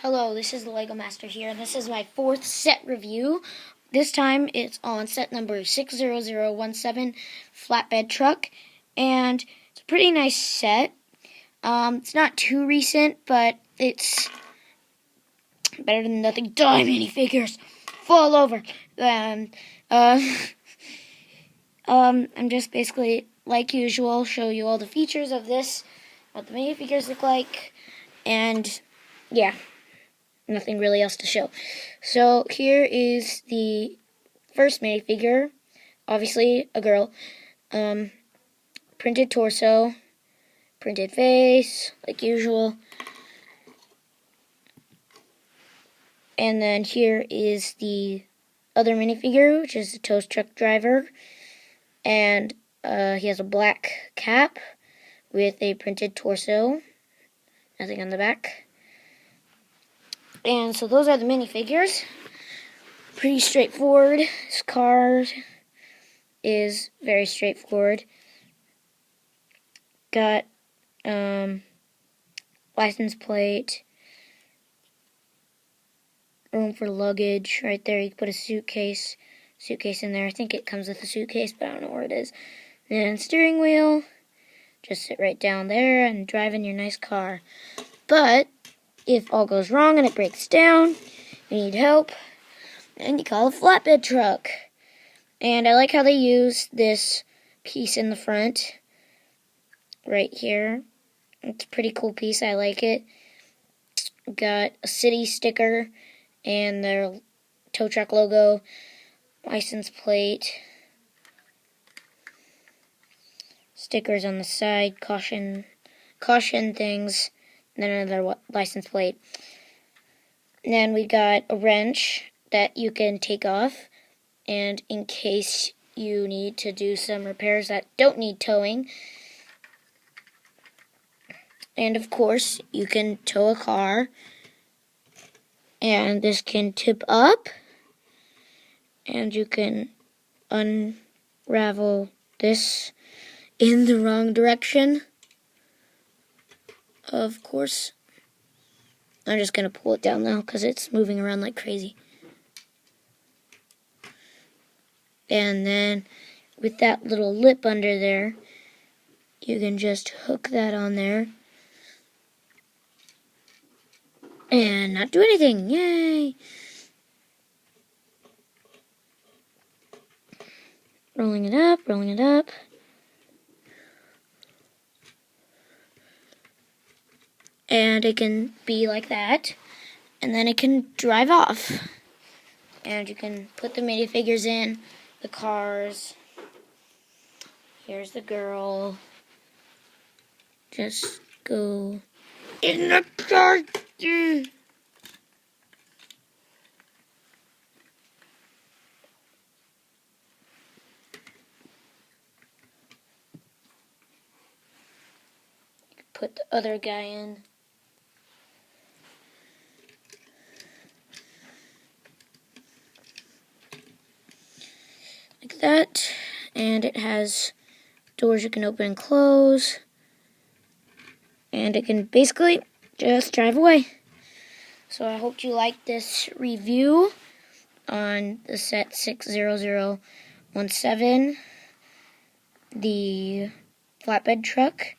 Hello, this is the Lego Master here, and this is my fourth set review. This time it's on set number 60017, Flatbed Truck, and it's a pretty nice set. It's not too recent, but it's better than nothing. Die, minifigures! Fall over! I'm just basically, like usual, show you all the features of this, what the minifigures look like, and yeah. Nothing really else to show. So here is the first minifigure. Obviously a girl. Printed torso, printed face, like usual. And then here is the other minifigure, which is the tow truck driver. And he has a black cap with a printed torso. Nothing on the back. And so those are the minifigures. Pretty straightforward. This car is very straightforward. Got license plate, room for luggage right there. You can put a suitcase in there. I think it comes with a suitcase, but I don't know where it is. And steering wheel. Just sit right down there and drive in your nice car. But if all goes wrong and it breaks down, you need help, and you call a flatbed truck. And I like how they use this piece in the front, right here. It's a pretty cool piece, I like it. Got a city sticker, and their tow truck logo, license plate, stickers on the side, caution things, and then another license plate. And then we got a wrench that you can take off, and in case you need to do some repairs that don't need towing. And of course, you can tow a car, and this can tip up, and you can unravel this in the wrong direction. Of course, I'm just going to pull it down now because it's moving around like crazy. And then with that little lip under there, you can just hook that on there and not do anything. Yay! Rolling it up, rolling it up. And it can be like that, and then it can drive off. And you can put the minifigures in, the cars. Here's the girl. Just go in the car. Put the other guy in. Like that, and it has doors you can open and close, and it can basically just drive away. So I hope you liked this review on the set 60017, the flatbed truck,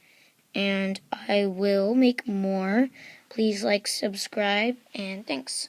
and I will make more. Please like, subscribe, and thanks.